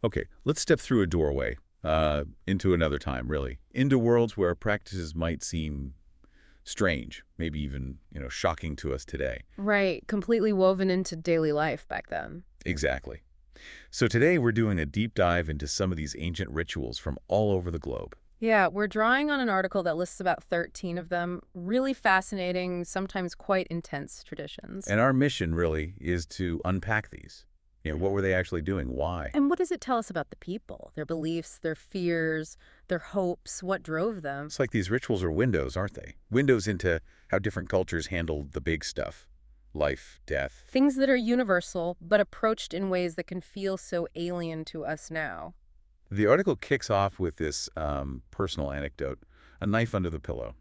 Okay, let's step through a doorway into another time, really. Into worlds where practices might seem strange, maybe even, shocking to us today. Right, completely woven into daily life back then. Exactly. So today we're doing a deep dive into some of these ancient rituals from all over the globe. Yeah, we're drawing on an article that lists about 13 of them. Really fascinating, sometimes quite intense traditions. And our mission, really, is to unpack these. What were they actually doing? Why? And what does it tell us about the people? Their beliefs, their fears, their hopes, what drove them? It's like these rituals are windows, aren't they? Windows into how different cultures handled the big stuff. Life, death. Things that are universal, but approached in ways that can feel so alien to us now. The article kicks off with this personal anecdote, a knife under the pillow,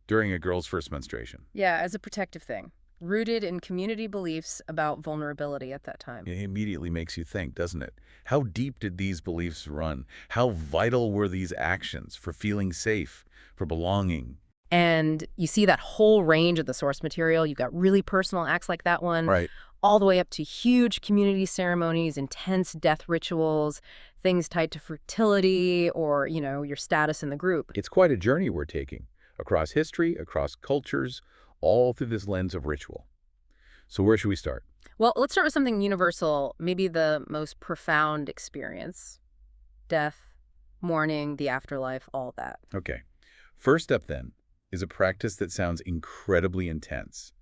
during a girl's first menstruation. Yeah, as a protective thing, rooted in community beliefs about vulnerability at that time. It immediately makes you think, doesn't it? How deep did these beliefs run? How vital were these actions for feeling safe, for belonging? And you see that whole range of the source material. You've got really personal acts like that one, Right. all the way up to huge community ceremonies, intense death rituals, things tied to fertility or, your status in the group. It's quite a journey we're taking, across history, across cultures, all through this lens of ritual. So where should we start? Well, let's start with something universal, maybe the most profound experience. Death, mourning, the afterlife, all that. Okay. First up, then, is a practice that sounds incredibly intense.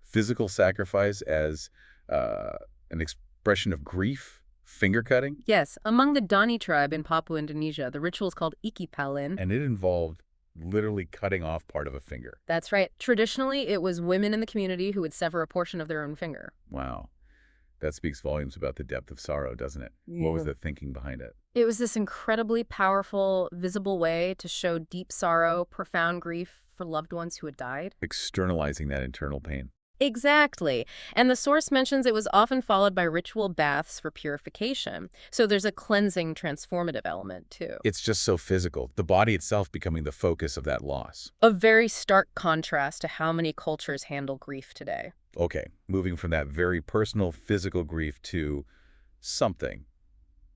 Physical sacrifice as an expression of grief, finger cutting, Yes, among the Dani tribe in Papua Indonesia, the ritual is called Ikipalin. and it involved literally cutting off part of a finger. That's right. Traditionally, it was women in the community who would sever a portion of their own finger. Wow. That speaks volumes about the depth of sorrow, doesn't it? What was Yeah. the thinking behind it? It was this incredibly powerful, visible way to show deep sorrow, profound grief for loved ones who had died. Externalizing that internal pain. Exactly. And the source mentions it was often followed by ritual baths for purification. So there's a cleansing, transformative element, too. It's just so physical, the body itself becoming the focus of that loss. A very stark contrast to how many cultures handle grief today. Okay, moving from that very personal physical grief to something,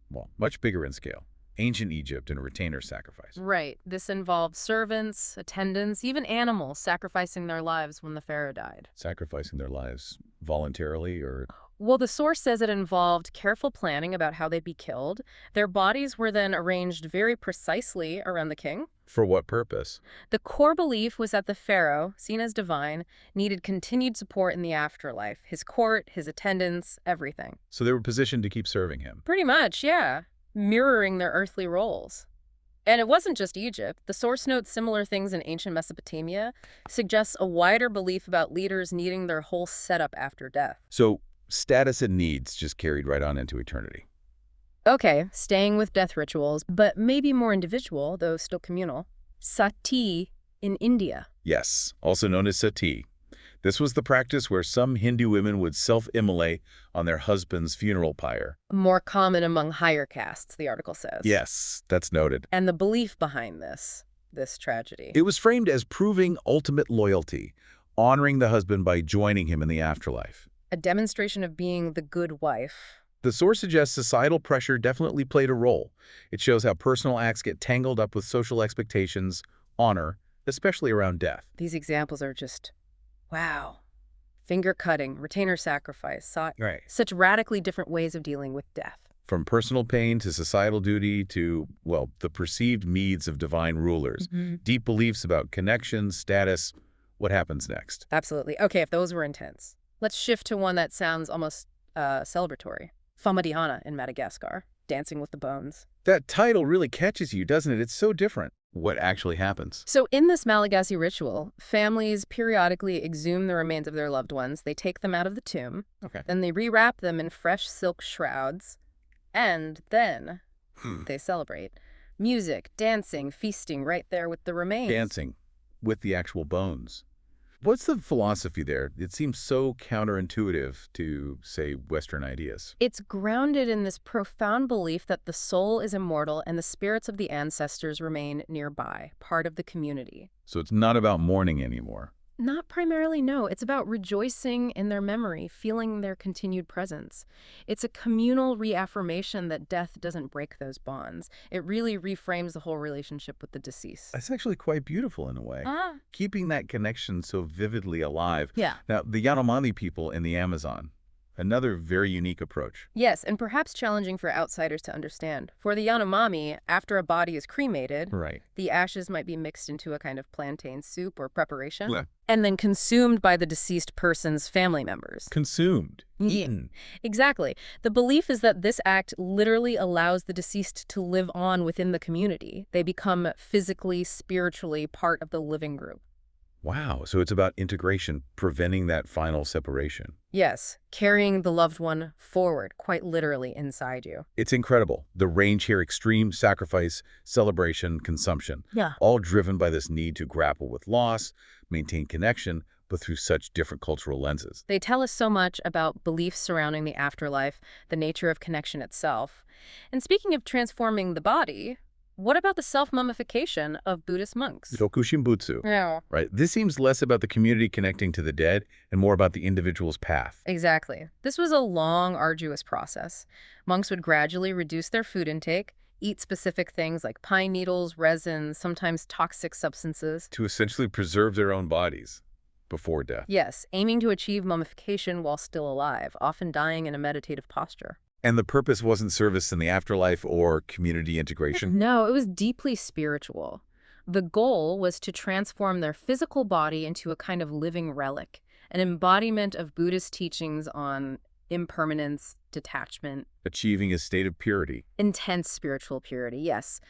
well, much bigger in scale. Ancient Egypt and retainer sacrifice. Right. This involved servants, attendants, even animals sacrificing their lives when the pharaoh died. Sacrificing their lives voluntarily or... Well, the source says it involved careful planning about how they'd be killed. Their bodies were then arranged very precisely around the king. For what purpose? The core belief was that the pharaoh, seen as divine, needed continued support in the afterlife. His court, his attendants, everything. So they were positioned to keep serving him. Pretty much, yeah. Mirroring their earthly roles. And it wasn't just Egypt. The source notes similar things in ancient Mesopotamia, suggests a wider belief about leaders needing their whole setup after death. So status and needs just carried right on into eternity. Okay, staying with death rituals, but maybe more individual, though still communal. Sati in India. Yes, also known as sati. This was the practice where some Hindu women would self-immolate on their husband's funeral pyre. More common among higher castes, the article says. Yes, that's noted. And the belief behind this tragedy. It was framed as proving ultimate loyalty, honoring the husband by joining him in the afterlife. A demonstration of being the good wife. The source suggests societal pressure definitely played a role. It shows how personal acts get tangled up with social expectations, honor, especially around death. These examples are just, wow. Finger cutting, retainer sacrifice, Right. such radically different ways of dealing with death. From personal pain to societal duty to, well, the perceived needs of divine rulers. Deep beliefs about connections, status, what happens next. Absolutely. Okay, if those were intense. Let's shift to one that sounds almost celebratory. Famadiana in Madagascar, Dancing with the Bones. That title really catches you, doesn't it? It's so different. What actually happens? So in this Malagasy ritual, families periodically exhume the remains of their loved ones. They take them out of the tomb. Okay. Then they rewrap them in fresh silk shrouds. And then they celebrate. Music, dancing, feasting right there with the remains. Dancing with the actual bones. What's the philosophy there? It seems so counterintuitive to, say, Western ideas. It's grounded in this profound belief that the soul is immortal and the spirits of the ancestors remain nearby, part of the community. So it's not about mourning anymore. Not primarily, no. It's about rejoicing in their memory, feeling their continued presence. It's a communal reaffirmation that death doesn't break those bonds. It really reframes the whole relationship with the deceased. That's actually quite beautiful in a way, Ah, keeping that connection so vividly alive. yeah. Now, the Yanomami people in the Amazon, another very unique approach. Yes, and perhaps challenging for outsiders to understand. For the Yanomami, after a body is cremated, Right. the ashes might be mixed into a kind of plantain soup or preparation, Yeah. and then consumed by the deceased person's family members. Consumed, Yeah. eaten. Exactly. The belief is that this act literally allows the deceased to live on within the community. They become physically, spiritually part of the living group. Wow, so it's about integration, preventing that final separation. Yes, carrying the loved one forward, quite literally inside you. It's incredible. The range here: extreme, sacrifice, celebration, consumption, Yeah. all driven by this need to grapple with loss, maintain connection, but through such different cultural lenses. They tell us so much about beliefs surrounding the afterlife, the nature of connection itself. And speaking of transforming the body, what about the self-mummification of Buddhist monks? Dokushim-butsu, Yeah. right? This seems less about the community connecting to the dead and more about the individual's path. Exactly. This was a long, arduous process. Monks would gradually reduce their food intake, eat specific things like pine needles, resins, sometimes toxic substances. To essentially preserve their own bodies before death. Yes, aiming to achieve mummification while still alive, often dying in a meditative posture. And the purpose wasn't service in the afterlife or community integration? No, it was deeply spiritual. The goal was to transform their physical body into a kind of living relic, an embodiment of Buddhist teachings on impermanence, detachment, Achieving a state of purity. intense spiritual purity, yes.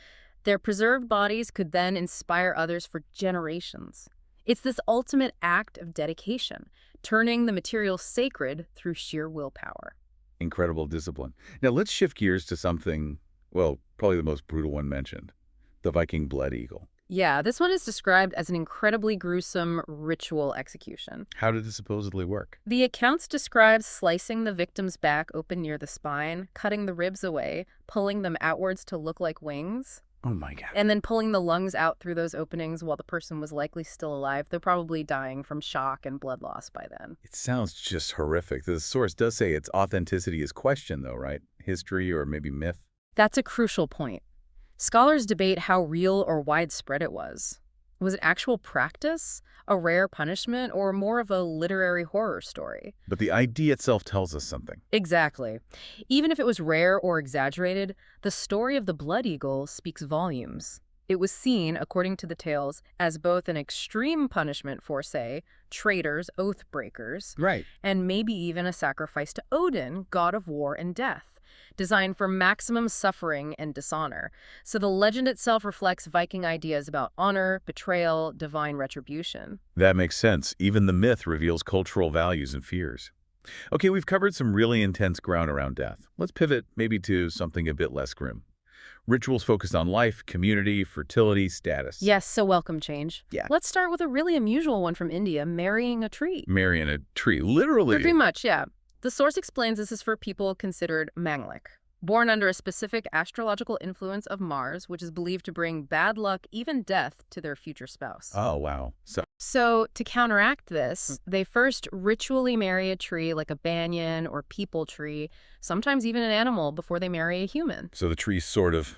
Their preserved bodies could then inspire others for generations. It's this ultimate act of dedication, turning the material sacred through sheer willpower. Incredible discipline. Now let's shift gears to something, well, probably the most brutal one mentioned, the Viking blood eagle. Yeah, this one is described as an incredibly gruesome ritual execution. How did it supposedly work? The accounts describe slicing the victim's back open near the spine, cutting the ribs away, pulling them outwards to look like wings, Oh my God. and then pulling the lungs out through those openings while the person was likely still alive. They're probably dying from shock and blood loss by then. It sounds just horrific. The source does say its authenticity is questioned though, right? History or maybe myth? That's a crucial point. Scholars debate how real or widespread it was. Was it actual practice, a rare punishment, or more of a literary horror story? But the idea itself tells us something. Exactly. Even if it was rare or exaggerated, the story of the blood eagle speaks volumes. It was seen, according to the tales, as both an extreme punishment for, say, traitors, oath breakers, Right. and maybe even a sacrifice to Odin, god of war and death, designed for maximum suffering and dishonor. So the legend itself reflects Viking ideas about honor, betrayal, divine retribution. That makes sense. Even the myth reveals cultural values and fears. Okay, we've covered some really intense ground around death. Let's pivot maybe to something a bit less grim. Rituals focused on life, community, fertility, status. Yes, so welcome change. Yeah. Let's start with a really unusual one from India, marrying a tree. Marrying a tree, literally. Pretty much, yeah. The source explains this is for people considered Manglik, born under a specific astrological influence of Mars, which is believed to bring bad luck, even death, to their future spouse. Oh, wow. So, to counteract this, they first ritually marry a tree like a banyan or peepal tree, sometimes even an animal, before they marry a human. So the tree sort of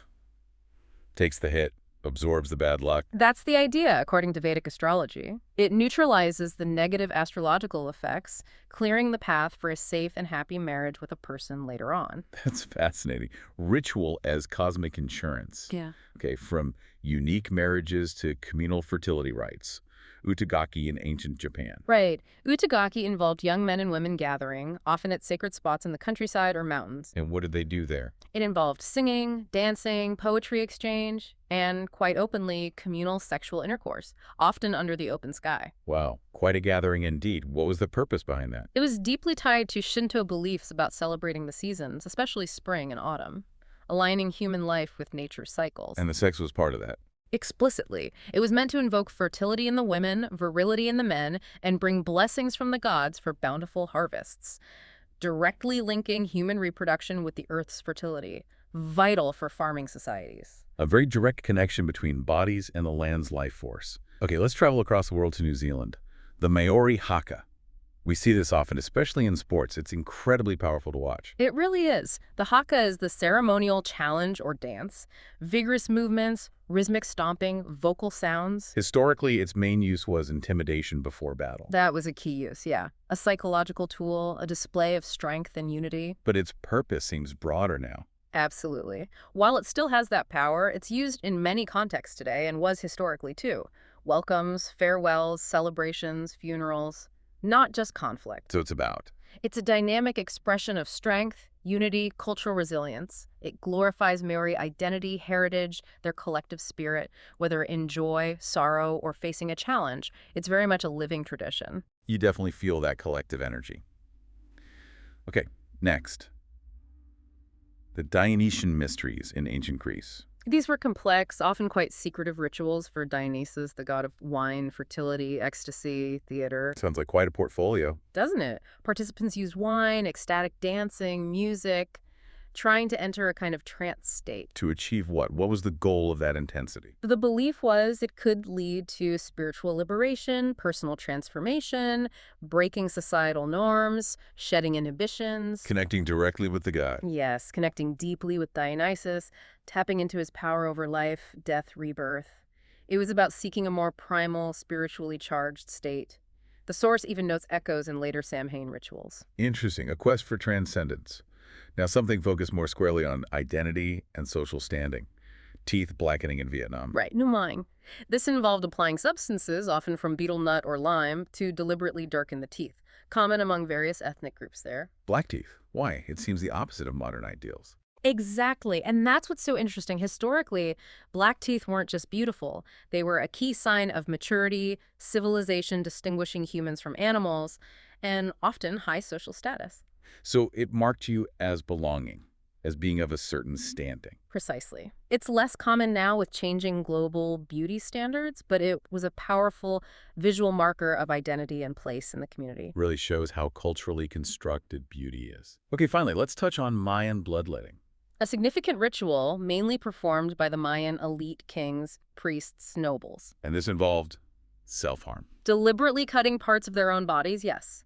takes the hit, absorbs the bad luck. That's the idea, according to Vedic astrology. It neutralizes the negative astrological effects, clearing the path for a safe and happy marriage with a person later on. That's fascinating. Ritual as cosmic insurance. Yeah. Okay, from unique marriages to communal fertility rites. Utagaki in ancient Japan. Right. Utagaki involved young men and women gathering, often at sacred spots in the countryside or mountains. And what did they do there? It involved singing, dancing, poetry exchange, and, quite openly, communal sexual intercourse, often under the open sky. Wow, quite a gathering indeed. What was the purpose behind that? It was deeply tied to Shinto beliefs about celebrating the seasons, especially spring and autumn, aligning human life with nature's cycles. And the sex was part of that. Explicitly. It was meant to invoke fertility in the women, virility in the men, and bring blessings from the gods for bountiful harvests, directly linking human reproduction with the Earth's fertility, vital for farming societies. A very direct connection between bodies and the land's life force. Okay, let's travel across the world to New Zealand. The Maori haka. We see this often, especially in sports. It's incredibly powerful to watch. It really is. The haka is the ceremonial challenge or dance. Vigorous movements, rhythmic stomping, vocal sounds. Historically, its main use was intimidation before battle. That was a key use, yeah. A psychological tool, a display of strength and unity. But its purpose seems broader now. Absolutely. While it still has that power, it's used in many contexts today and was historically too. Welcomes, farewells, celebrations, funerals. Not just conflict. So it's about. It's a dynamic expression of strength, unity, cultural resilience. It glorifies Maori identity, heritage, their collective spirit, whether in joy, sorrow, or facing a challenge. It's very much a living tradition. You definitely feel that collective energy. Okay, next. The Dionysian mysteries in ancient Greece. These were complex, often quite secretive rituals for Dionysus, the god of wine, fertility, ecstasy, theater. Sounds like quite a portfolio. Doesn't it? Participants used wine, ecstatic dancing, music, trying to enter a kind of trance state. To achieve what? What was the goal of that intensity? The belief was it could lead to spiritual liberation, personal transformation, breaking societal norms, shedding inhibitions. Connecting directly with the god. Yes, connecting deeply with Dionysus, tapping into his power over life, death, rebirth. It was about seeking a more primal, spiritually charged state. The source even notes echoes in later Samhain rituals. Interesting. A quest for transcendence. Now, something focused more squarely on identity and social standing. Teeth blackening in Vietnam. Right, numang. This involved applying substances, often from betel nut or lime, to deliberately darken the teeth, common among various ethnic groups there. Black teeth. Why? It seems the opposite of modern ideals. Exactly, and that's what's so interesting. Historically, black teeth weren't just beautiful. They were a key sign of maturity, civilization distinguishing humans from animals, and often high social status. So it marked you as belonging, as being of a certain standing. Precisely. It's less common now with changing global beauty standards, but it was a powerful visual marker of identity and place in the community. Really shows how culturally constructed beauty is. Okay, finally, let's touch on Mayan bloodletting. A significant ritual mainly performed by the Mayan elite kings, priests, nobles. And this involved self-harm. Deliberately cutting parts of their own bodies, yes.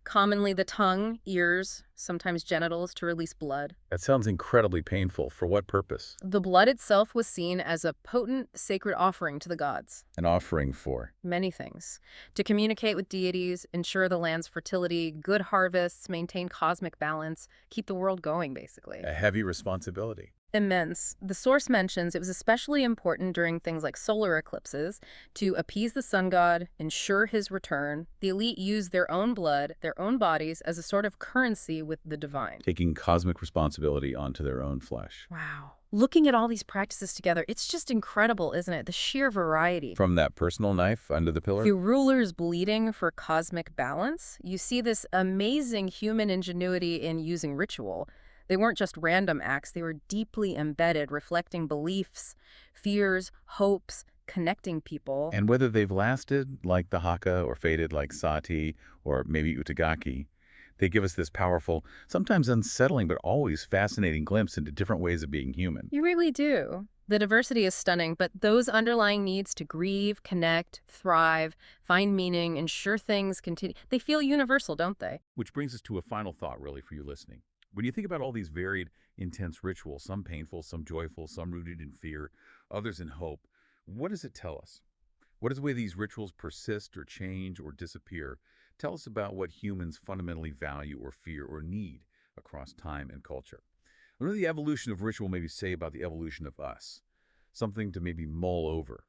Commonly the tongue, ears, sometimes genitals to release blood. That sounds incredibly painful. For what purpose? The blood itself was seen as a potent sacred offering to the gods. An offering for. Many things. To communicate with deities, ensure the land's fertility, good harvests, maintain cosmic balance, keep the world going, basically. A heavy responsibility. Immense. The source mentions it was especially important during things like solar eclipses to appease the sun god, ensure his return. The elite used their own blood, their own bodies, as a sort of currency with the divine. Taking cosmic responsibility onto their own flesh. Wow. Looking at all these practices together, it's just incredible, isn't it? The sheer variety. From that personal knife under the pillar? To rulers bleeding for cosmic balance, you see this amazing human ingenuity in using ritual. They weren't just random acts, they were deeply embedded, reflecting beliefs, fears, hopes, connecting people. And whether they've lasted like the Haka or faded like Sati or maybe Utagaki, they give us this powerful, sometimes unsettling, but always fascinating glimpse into different ways of being human. You really do. The diversity is stunning, but those underlying needs to grieve, connect, thrive, find meaning, ensure things continue, they feel universal, don't they? Which brings us to a final thought, really, for you listening. When you think about all these varied, intense rituals, some painful, some joyful, some rooted in fear, others in hope, what does it tell us? What is the way these rituals persist or change or disappear? Tell us about what humans fundamentally value or fear or need across time and culture. What does the evolution of ritual maybe say about the evolution of us? Something to maybe mull over